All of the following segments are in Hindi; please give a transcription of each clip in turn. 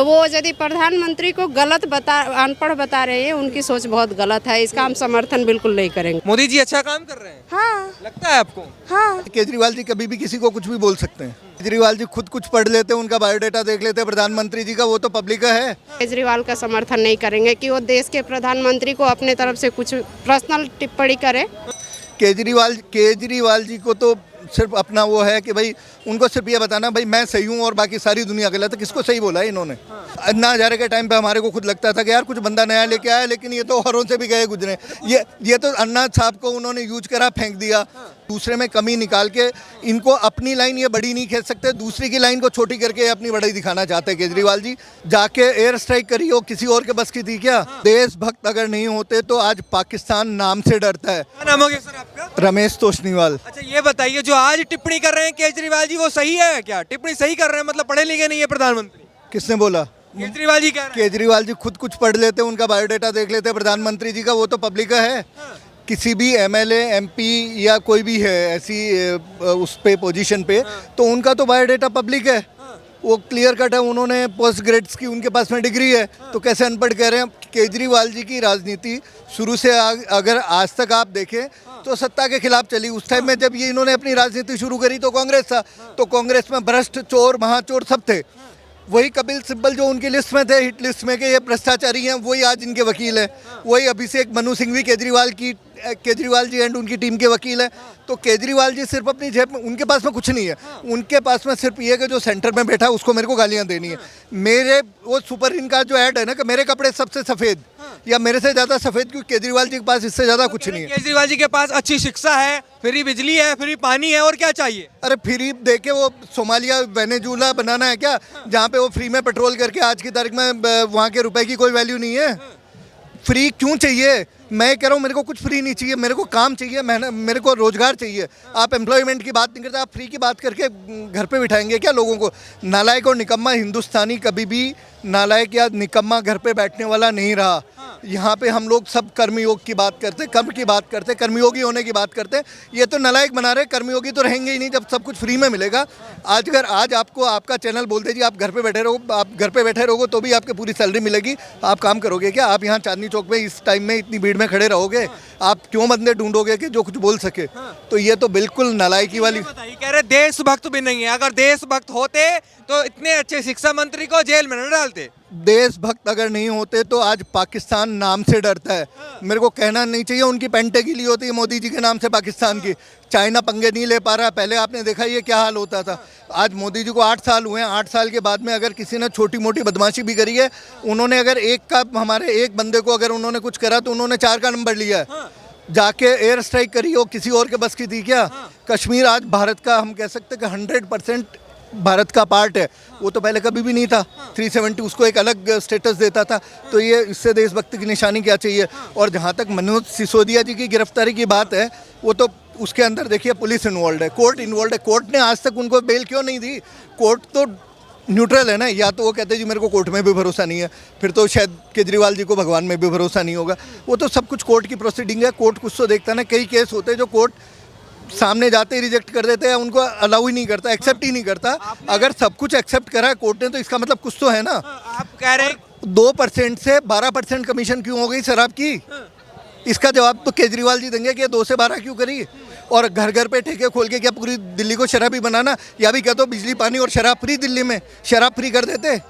वो यदि प्रधानमंत्री को अनपढ़ बता रहे हैं, उनकी सोच बहुत गलत है। इसका हम समर्थन बिल्कुल नहीं करेंगे। मोदी जी अच्छा काम कर रहे हैं, हाँ लगता है आपको? हाँ। केजरीवाल जी कभी भी किसी को कुछ भी बोल सकते हैं। केजरीवाल जी खुद कुछ पढ़ लेते हैं, उनका बायोडाटा देख लेते हैं। प्रधानमंत्री जी का वो तो पब्लिक का है। केजरीवाल का समर्थन नहीं करेंगे कि वो देश के प्रधानमंत्री को अपने तरफ से कुछ पर्सनल टिप्पणी करे। केजरीवाल जी को तो सिर्फ अपना वो है कि भाई उनको सिर्फ ये बताना भाई मैं सही हूँ और बाकी सारी दुनिया गलत है। किसको सही बोला है इन्होंने? अन्ना हजारे के टाइम पे हमारे को खुद लगता था कि यार कुछ बंदा नया लेके आया, लेकिन ये तो औरों से भी गए गुजरे। ये तो अन्ना साहब को उन्होंने यूज करा, फेंक दिया। दूसरे में कमी निकाल के इनको अपनी लाइन ये बड़ी नहीं खींच सकते, दूसरी की लाइन को छोटी करके अपनी बड़ाई दिखाना चाहते हैं केजरीवाल जी। जाके एयर स्ट्राइक करी हो, किसी और के बस की थी क्या? देशभक्त अगर नहीं होते तो आज पाकिस्तान नाम से डरता है। क्या नाम हो गया सर आपका? रमेश तोष्णीवाल। अच्छा ये बताइए, जो आज टिप्पणी कर रहे हैं केजरीवाल जी, वो सही है क्या? टिप्पणी सही कर रहे हैं, मतलब पढ़े लिखे नहीं है प्रधानमंत्री? किसने बोला? केजरीवाल जी कह रहे हैं। केजरीवाल जी खुद कुछ पढ़ लेते हैं, उनका बायोडाटा देख लेते हैं। प्रधानमंत्री जी का वो तो पब्लिक का है। किसी भी एमएलए एमपी या कोई भी है ऐसी उस पे पोजीशन पे, तो उनका तो बायोडाटा पब्लिक है। वो क्लियर कट है, उन्होंने पोस्ट ग्रेड्स की उनके पास में डिग्री है, तो कैसे अनपढ़ कह रहे हैं? केजरीवाल जी की राजनीति शुरू से अगर आज तक आप देखें तो सत्ता के खिलाफ चली। उस टाइम में जब ये इन्होंने अपनी राजनीति शुरू करी तो कांग्रेस था, तो कांग्रेस में भ्रष्ट, चोर, महाचोर सब थे। वही कपिल सिब्बल जो उनकी लिस्ट में थे, हिट लिस्ट में, के ये भ्रष्टाचारी हैं, वही आज इनके वकील हैं। वही अभिषेक मनु सिंह भी केजरीवाल जी एंड उनकी टीम के वकील हैं। तो केजरीवाल जी सिर्फ अपनी जेब में, उनके पास में कुछ नहीं है। उनके पास में सिर्फ ये कि जो सेंटर में बैठा है उसको मेरे को गालियां देनी है। मेरे वो सुपर इनका जो ऐड है ना कि मेरे कपड़े सबसे सफ़ेद या मेरे से ज़्यादा सफ़ेद, क्योंकि केजरीवाल जी के पास इससे ज़्यादा कुछ नहीं है। केजरीवाल जी के पास अच्छी शिक्षा है, फ्री बिजली है, फ्री पानी है, और क्या चाहिए? अरे फ्री देके वो सोमालिया वेनेजुला बनाना है क्या, जहाँ पे वो फ्री में पेट्रोल करके आज की तारीख में वहाँ के रुपए की कोई वैल्यू नहीं है? फ्री क्यों चाहिए? मैं कह रहा हूँ मेरे को कुछ फ्री नहीं चाहिए, मेरे को काम चाहिए, मेरे को रोजगार चाहिए। आप एम्प्लॉयमेंट की बात नहीं करते, आप फ्री की बात करके घर पे बिठाएंगे क्या लोगों को? नालायक और निकम्मा हिंदुस्तानी कभी भी नालायक या निकम्मा घर पे बैठने वाला नहीं रहा। यहाँ पे हम लोग सब कर्मयोग की बात करते, कर्म की बात करते, कर्मयोगी होने की बात करते। ये तो नालायक बना रहे, कर्मयोगी तो रहेंगे ही नहीं जब सब कुछ फ्री में मिलेगा। आज आपको आपका चैनल बोलते जी आप घर पे बैठे रहो, आप घर पे बैठे रहोगे तो भी आपकी पूरी सैलरी मिलेगी, आप काम करोगे क्या? आप यहाँ चांदनी चौक में इस टाइम में इतनी भीड़ में खड़े रहोगे? आप क्यों बंदे ढूंढोगे कि जो कुछ बोल सके? तो ये तो बिल्कुल नालायकी वाली। कह रहे देशभक्त भी नहीं है। अगर देशभक्त होते तो इतने अच्छे शिक्षा मंत्री को जेल में न डालते। देशभक्त अगर नहीं होते तो आज पाकिस्तान नाम से डरता है। मेरे को कहना नहीं चाहिए, उनकी पेंटे गिली होती है मोदी जी के नाम से पाकिस्तान की। चाइना पंगे नहीं ले पा रहा, पहले आपने देखा ये क्या हाल होता था। आज मोदी जी को 8 साल हुए हैं, 8 साल के बाद में अगर किसी ने छोटी मोटी बदमाशी भी करी है, उन्होंने अगर हमारे एक बंदे को अगर उन्होंने कुछ करा तो उन्होंने 4 का नंबर लिया है। जाके एयर स्ट्राइक करी हो, किसी और के बस की थी क्या? कश्मीर आज भारत का, हम कह सकते हैं कि 100% भारत का पार्ट है। वो तो पहले कभी भी नहीं था। 370 उसको एक अलग स्टेटस देता था। तो ये इससे देशभक्ति की निशानी क्या चाहिए? और जहाँ तक मनोज सिसोदिया जी की गिरफ्तारी की बात है, वो तो उसके अंदर देखिए पुलिस इन्वॉल्व है, कोर्ट इन्वॉल्व है। कोर्ट ने आज तक उनको बेल क्यों नहीं दी? कोर्ट तो न्यूट्रल है ना। या तो वो कहते हैं जी मेरे को कोर्ट में भी भरोसा नहीं है, फिर तो शायद केजरीवाल जी को भगवान में भी भरोसा नहीं होगा। वो तो सब कुछ कोर्ट की प्रोसीडिंग है, कोर्ट कुछ तो देखता ना। कई केस होते हैं जो कोर्ट सामने जाते ही रिजेक्ट कर देते हैं, उनको अलाउ ही नहीं करता, एक्सेप्ट ही नहीं करता। अगर सब कुछ एक्सेप्ट करा है कोर्ट ने तो इसका मतलब कुछ तो है ना। आप कह रहे 2% से 12% कमीशन क्यों हो गई शराब की? इसका जवाब तो केजरीवाल जी देंगे कि 2 से 12 क्यों करी। और घर घर पे ठेके खोल के क्या पूरी दिल्ली को शराबी बनाना? या भी कहते हो बिजली पानी और शराब फ्री, दिल्ली में शराब फ्री कर देते।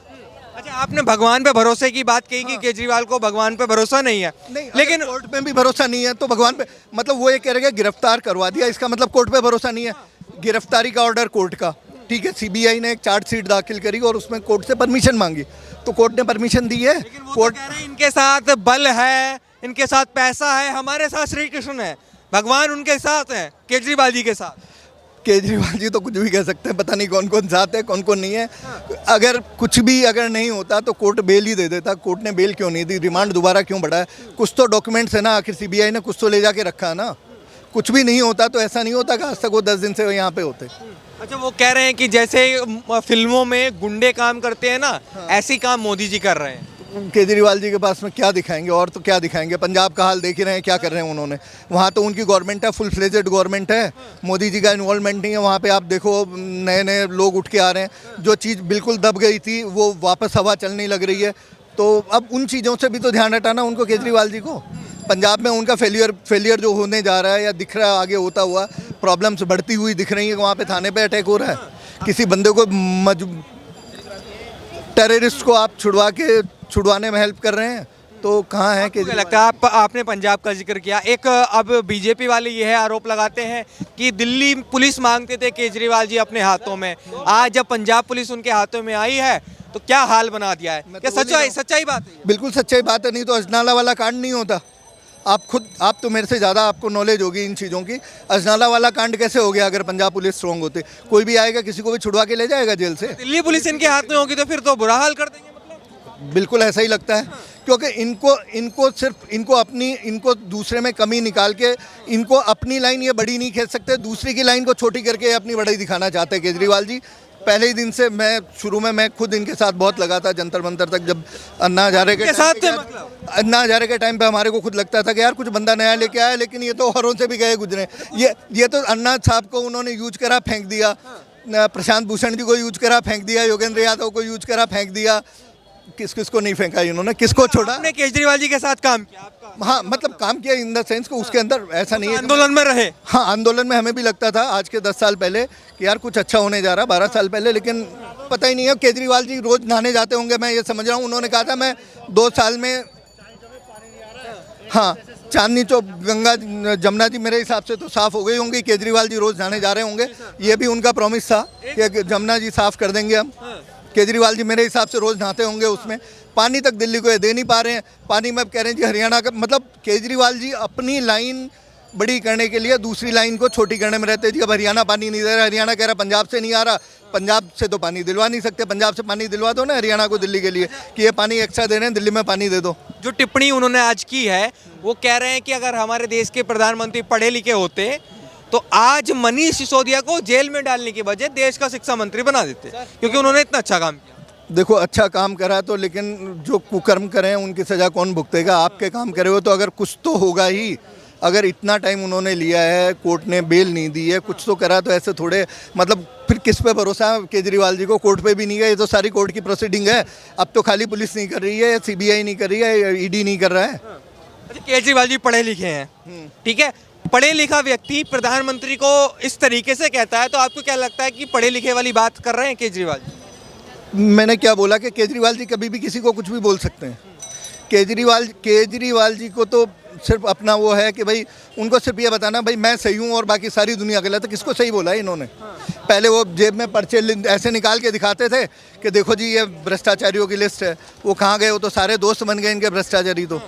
अच्छा, आपने भगवान पे भरोसे की बात कही कि केजरीवाल को भगवान पे भरोसा नहीं है, लेकिन कोर्ट में भी भरोसा नहीं है तो भगवान पे, मतलब वो ये कह रहे हैं गिरफ्तार करवा दिया, इसका मतलब कोर्ट पे भरोसा नहीं है। गिरफ्तारी का ऑर्डर कोर्ट का, ठीक है, सीबीआई ने एक चार्जशीट दाखिल करी और उसमें कोर्ट से परमिशन मांगी, तो कोर्ट ने परमिशन दी है। कोर्ट कह रहे हैं इनके साथ बल है, इनके साथ पैसा है, हमारे साथ श्री कृष्ण है, भगवान उनके साथ है, केजरीवाल जी के साथ। केजरीवाल जी तो कुछ भी कह सकते हैं, पता नहीं कौन कौन साथ है कौन कौन नहीं है। अगर कुछ भी अगर नहीं होता तो कोर्ट बेल ही दे देता। कोर्ट ने बेल क्यों नहीं दी? रिमांड दोबारा क्यों बढ़ाया? कुछ तो डॉक्यूमेंट्स है ना, आखिर सीबीआई ने कुछ तो ले जाके रखा है ना। कुछ भी नहीं होता तो ऐसा नहीं होता कि आज तक वो 10 दिन से यहाँ पे होते। अच्छा, वो कह रहे हैं कि जैसे फिल्मों में गुंडे काम करते हैं ना, ऐसी काम मोदी जी कर रहे हैं। केजरीवाल जी के पास में क्या दिखाएंगे, और तो क्या दिखाएंगे। पंजाब का हाल देख ही रहे हैं क्या कर रहे हैं उन्होंने। वहाँ तो उनकी गवर्नमेंट है, फुल फ्लेजेड गवर्नमेंट है, मोदी जी का इन्वॉल्वमेंट नहीं है वहाँ पे। आप देखो नए नए लोग उठ के आ रहे हैं, जो चीज़ बिल्कुल दब गई थी वो वापस हवा चलने लग रही है। तो अब उन चीज़ों से भी तो ध्यान हटाना उनको, केजरीवाल जी को। पंजाब में उनका फेलियर जो होने जा रहा है या दिख रहा है आगे होता हुआ, प्रॉब्लम्स बढ़ती हुई दिख रही है। वहाँ पे थाने पे अटैक हो रहा है, किसी बंदे को टेररिस्ट को आप छुड़वाने में हेल्प कर रहे हैं, तो कहाँ है मुझे लगता है आपने पंजाब का जिक्र किया, एक अब बीजेपी वाले यह आरोप लगाते हैं कि दिल्ली पुलिस मांगते थे केजरीवाल जी अपने हाथों में, आज जब पंजाब पुलिस उनके हाथों में आई है तो क्या हाल बना दिया है। क्या सच्चाई बात है? बिल्कुल सच्चाई बात है, नहीं तो अजनाला वाला कांड नहीं होता। आप तो मेरे से ज़्यादा आपको नॉलेज होगी इन चीज़ों की। अजनाला वाला कांड कैसे हो गया अगर पंजाब पुलिस स्ट्रॉन्ग होती? कोई भी आएगा किसी को भी छुड़वा के ले जाएगा जेल से। दिल्ली पुलिस इनके हाथ में होगी तो फिर तो बुरा हाल कर देंगे मतलब। बिल्कुल ऐसा ही लगता है, क्योंकि इनको दूसरे में कमी निकाल के इनको अपनी लाइन ये बड़ी नहीं खींच सकते, दूसरी की लाइन को छोटी करके अपनी बड़ाई दिखाना चाहते हैं केजरीवाल जी। पहले ही दिन से मैं खुद इनके साथ बहुत लगा था, जंतर मंतर तक। जब अन्ना हजारे के टाइम पे हमारे को खुद लगता था कि यार कुछ बंदा नया लेके आया, लेकिन ये तो औरों से भी गए गुजरे। ये तो अन्ना साहब को उन्होंने यूज करा फेंक दिया, प्रशांत भूषण जी को यूज करा फेंक दिया, योगेंद्र यादव को यूज करा फेंक दिया। किसको नहीं फेंका इन्होंने, किसको छोड़ा? आपने केजरीवाल जी के साथ काम किया? हाँ, मतलब काम किया इन द सेंस को उसके अंदर ऐसा नहीं है आंदोलन में रहे। हाँ, आंदोलन में हमें भी लगता था आज के 10 साल पहले कि यार कुछ अच्छा होने जा रहा, 12 साल पहले, लेकिन पता ही नहीं है। केजरीवाल जी रोज नहाने जाते होंगे, मैं ये समझ रहा हूँ। उन्होंने कहा था मैं 2 साल में, हाँ, चांदनी चौक गंगा जमुना जी मेरे हिसाब से तो साफ हो गई होंगी। केजरीवाल जी रोज नहाने जा रहे होंगे, ये भी उनका प्रॉमिस था कि जमुना जी साफ कर देंगे हम। केजरीवाल जी मेरे हिसाब से रोज नहाते होंगे उसमें। पानी तक दिल्ली को ये दे नहीं पा रहे हैं। पानी में कह रहे हैं जी हरियाणा का, मतलब केजरीवाल जी अपनी लाइन बड़ी करने के लिए दूसरी लाइन को छोटी करने में रहते हैं जी। अब हरियाणा पानी नहीं दे रहा, हरियाणा कह रहा पंजाब से नहीं आ रहा, पंजाब से तो पानी दिलवा नहीं सकते, पंजाब से पानी दिलवा दो ना हरियाणा को दिल्ली के लिए कि ये पानी एक्स्ट्रा दे रहे हैं, दिल्ली में पानी दे दो। जो टिप्पणी उन्होंने आज की है वो कह रहे हैं कि अगर हमारे देश के प्रधानमंत्री पढ़े लिखे होते तो आज मनीष सिसोदिया को जेल में डालने की बजाय देश का शिक्षा मंत्री बना देते, क्योंकि उन्होंने इतना अच्छा काम किया। देखो अच्छा काम करा तो, लेकिन जो कुकर्म करें उनकी सज़ा कौन भुगतेगा? आपके काम करे हो तो अगर कुछ तो होगा ही। अगर इतना टाइम उन्होंने लिया है, कोर्ट ने बेल नहीं दी है, कुछ तो करा, तो ऐसे थोड़े, मतलब फिर किस पे भरोसा है केजरीवाल जी को? कोर्ट पे भी नहीं गए, ये तो सारी कोर्ट की प्रोसीडिंग है। अब तो खाली पुलिस नहीं कर रही है, सीबीआई नहीं कर रही है, ईडी नहीं कर रहा है। अच्छा, केजरीवाल जी पढ़े लिखे हैं, ठीक है, पढ़े लिखा व्यक्ति प्रधानमंत्री को इस तरीके से कहता है तो आपको क्या लगता है कि पढ़े लिखे वाली बात कर रहे हैं केजरीवाल जी? मैंने क्या बोला कि केजरीवाल जी कभी भी किसी को कुछ भी बोल सकते हैं। केजरीवाल जी को तो सिर्फ अपना वो है कि भाई उनको सिर्फ ये बताना भाई मैं सही हूँ और बाकी सारी दुनिया गलत है। किसको सही बोला है इन्होंने? पहले वो जेब में पर्चे ऐसे निकाल के दिखाते थे कि देखो जी ये भ्रष्टाचारियों की लिस्ट है, वो कहाँ गए? वो तो सारे दोस्त बन गए इनके भ्रष्टाचारी। तो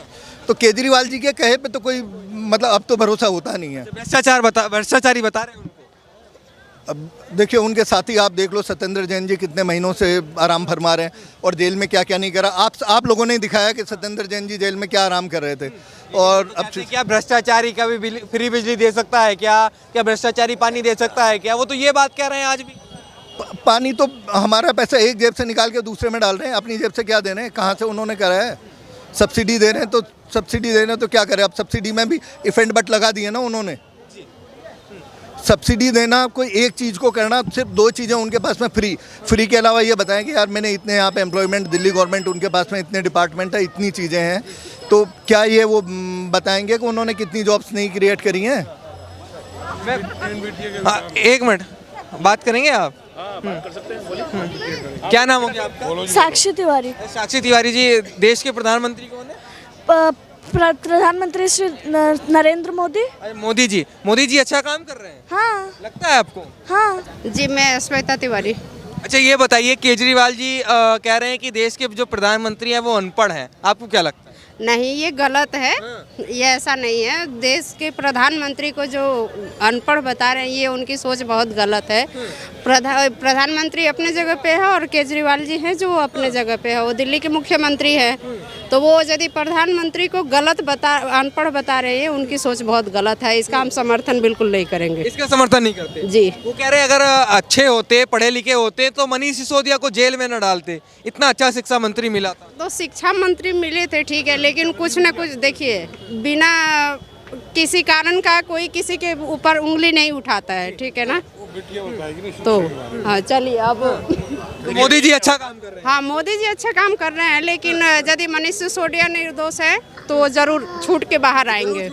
केजरीवाल जी के कहे पे तो कोई मतलब अब तो भरोसा होता नहीं है। भ्रष्टाचारी बता रहे हैं उनको। अब देखिए उनके साथी आप देख लो, सत्येंद्र जैन जी कितने महीनों से आराम फरमा रहे हैं और जेल में क्या क्या नहीं करा। आप लोगों ने दिखाया कि सत्येंद्र जैन जी जेल में क्या आराम कर रहे थे। और अब क्या भ्रष्टाचारी का भी फ्री बिजली दे सकता है क्या भ्रष्टाचारी पानी दे सकता है क्या? वो तो ये बात कह रहे हैं आज भी। पानी तो हमारा पैसा एक जेब से निकाल के दूसरे में डाल रहे हैं, अपनी जेब से क्या दे रहे हैं? कहाँ से उन्होंने करा है? सब्सिडी दे रहे हैं तो क्या करें? अब सब्सिडी में भी इफ एंड बट लगा दिए ना उन्होंने। सब्सिडी देना, कोई एक चीज़ को करना, सिर्फ 2 चीज़ें उनके पास में फ्री के अलावा ये बताएं कि यार मैंने इतने यहाँ पे एम्प्लॉयमेंट, दिल्ली गवर्नमेंट उनके पास में इतने डिपार्टमेंट है, इतनी चीज़ें हैं, तो क्या ये वो बताएंगे कि उन्होंने कितनी जॉब्स नहीं क्रिएट करी हैं? एक मिनट बात करेंगे आप? बात कर सकते हैं, बोलिए। क्या नाम हो गया आपका? साक्षी तिवारी। साक्षी तिवारी जी, देश के प्रधानमंत्री कौन है? प्रधानमंत्री श्री नरेंद्र मोदी। मोदी जी अच्छा काम कर रहे हैं? हाँ। लगता है आपको? हाँ जी, मैं श्वेता तिवारी। अच्छा ये बताइए, केजरीवाल जी कह रहे हैं कि देश के जो प्रधानमंत्री हैं वो अनपढ़ हैं, आपको क्या लगता है? नहीं, ये गलत है। ये ऐसा नहीं है। देश के प्रधानमंत्री को जो अनपढ़ बता रहे हैं ये उनकी सोच बहुत गलत है। प्रधानमंत्री अपने जगह पे है और केजरीवाल जी हैं जो अपने जगह पे है। वो दिल्ली के मुख्यमंत्री है, तो वो यदि प्रधानमंत्री को अनपढ़ बता रहे हैं, उनकी सोच बहुत गलत है। इसका हम समर्थन बिल्कुल नहीं करेंगे। इसका समर्थन नहीं करते जी। वो कह रहे हैं अगर अच्छे होते, पढ़े लिखे होते तो मनीष सिसोदिया को जेल में न डालते, इतना अच्छा शिक्षा मंत्री मिला था। तो शिक्षा मंत्री मिले थे, ठीक है, लेकिन कुछ न कुछ देखिए, बिना किसी कारण का कोई किसी के ऊपर उंगली नहीं उठाता है, ठीक है ना। तो हाँ चलिए अब तो मोदी जी अच्छा काम कर रहे हैं। हाँ, मोदी जी अच्छा काम कर रहे हैं, लेकिन यदि मनीष सिसोदिया निर्दोष है तो जरूर छूट के बाहर आएंगे।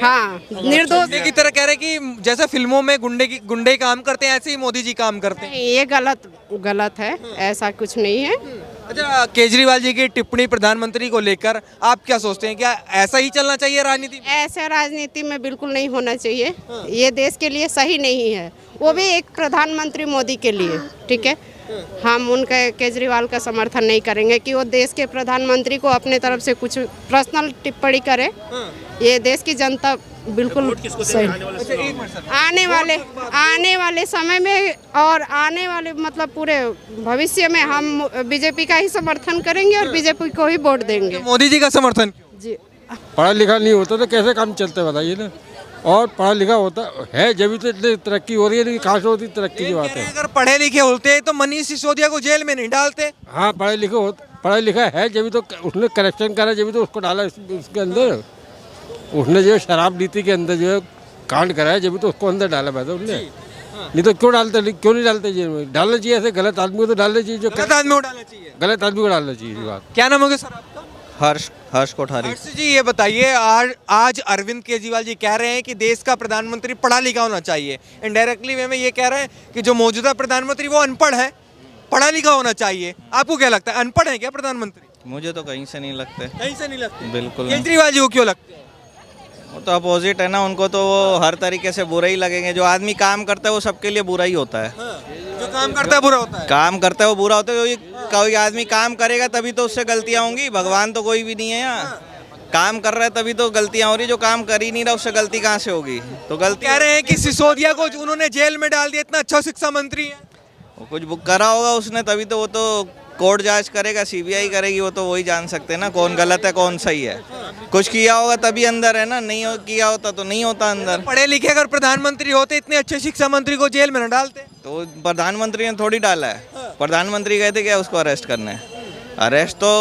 हाँ, निर्दोष गुंडे की तरह कह रहे हैं कि जैसे फिल्मों में गुंडे काम करते हैं, ऐसे ही मोदी जी काम करते हैं। ये गलत है, ऐसा कुछ नहीं है। अच्छा, केजरीवाल जी की टिप्पणी प्रधानमंत्री को लेकर आप क्या सोचते हैं, क्या ऐसा ही चलना चाहिए राजनीति में? ऐसा राजनीति में बिल्कुल नहीं होना चाहिए। ये देश के लिए सही नहीं है, वो भी एक प्रधानमंत्री मोदी के लिए, ठीक है। हम उनके केजरीवाल का समर्थन नहीं करेंगे कि वो देश के प्रधानमंत्री को अपने तरफ से कुछ पर्सनल टिप्पणी करे। ये देश की जनता बिल्कुल सही। आने वाले समय में और आने वाले मतलब पूरे भविष्य में हम बीजेपी का ही समर्थन करेंगे और बीजेपी को ही वोट देंगे। मोदी जी का समर्थन क्यों? जी। पढ़ा लिखा नहीं होता तो कैसे काम चलते बताइए ना। और पढ़ा लिखा होता है जब तो इतनी तरक्की हो रही है, लेकिन कहाँ से होती तरक्की की बात है। अगर पढ़े लिखे होते तो मनीष सिसोदिया को जेल में नहीं डालते। हाँ, पढ़ा लिखा है जब तो उसने करेक्शन करा, जब तो उसको डाला उसके अंदर। उसने जो शराब नीति के अंदर जो है कांड कराया, जब तो उसको अंदर डाला बैठा उसने। नहीं तो क्यों नहीं डालते जेल में? डालना चाहिए, ऐसे गलत आदमी को तो डालना चाहिए, जो गलत आदमी को डालना चाहिए। गलत आदमी को डालना चाहिए। ये बात। क्या नाम होगा सर आपका? हर्ष कोठारी। हर्ष जी, ये बताइए, आज अरविंद केजरीवाल जी कह रहे हैं कि देश का प्रधानमंत्री पढ़ा लिखा होना चाहिए। इनडायरेक्टली वे में ये कह रहे हैं कि जो मौजूदा प्रधानमंत्री वो अनपढ़ है, पढ़ा लिखा होना चाहिए। आपको क्या लगता है, अनपढ़ है क्या प्रधानमंत्री? मुझे तो कहीं से नहीं लगते। कहीं से नहीं लगते? बिल्कुल नहीं। केजरीवाल जी को क्यों लगते हैं? वो तो अपोजिट है ना, उनको तो वो हर तरीके से बुरा ही लगेंगे। जो आदमी काम करता है वो सबके लिए बुरा ही होता है। जो काम करता है बुरा होता है। काम करता है वो बुरा होता है। कोई आदमी काम करेगा तभी तो उससे गलतियाँ होंगी। भगवान तो कोई भी नहीं है यहाँ। काम कर रहा है तभी तो गलतियाँ हो रही। जो काम कर ही नहीं रहा उससे गलती कहाँ से होगी? तो गलती कह रहे हैं कि सिसोदिया को उन्होंने जेल में डाल दिया, इतना अच्छा शिक्षा मंत्री है। वो कुछ बुक करा होगा उसने, तभी तो वो तो कोर्ट जांच करेगा, सीबीआई करेगी, वो तो वही जान सकते हैं ना कौन गलत है कौन सही है। कुछ किया होगा तभी अंदर है ना, नहीं किया होता तो नहीं होता अंदर। पढ़े लिखे अगर प्रधानमंत्री होते, इतने अच्छे शिक्षा मंत्री को जेल में न डालते। तो प्रधानमंत्री ने थोड़ी डाला है। प्रधानमंत्री गए थे क्या उसको अरेस्ट करने? अरेस्ट तो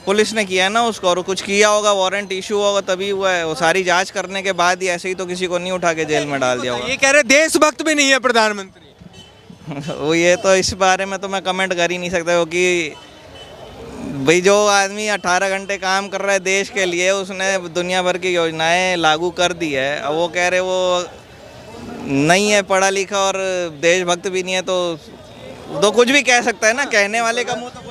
पुलिस ने किया है ना उसको, और कुछ किया होगा, वारंट इशू होगा तभी हुआ है। वो सारी जांच करने के बाद ही, ऐसे ही तो किसी को नहीं उठा के जेल में डाल दिया होगा। ये कह रहे देशभक्त भी नहीं है प्रधानमंत्री। वो ये तो इस बारे में तो मैं कमेंट कर ही नहीं सकता, क्योंकि भाई जो आदमी 18 घंटे काम कर रहा है देश के लिए, उसने दुनिया भर की योजनाएं लागू कर दी है। अब वो कह रहे वो नहीं है पढ़ा लिखा और देशभक्त भी नहीं है, तो कुछ भी कह सकता है ना। कहने वाले का मुंह तो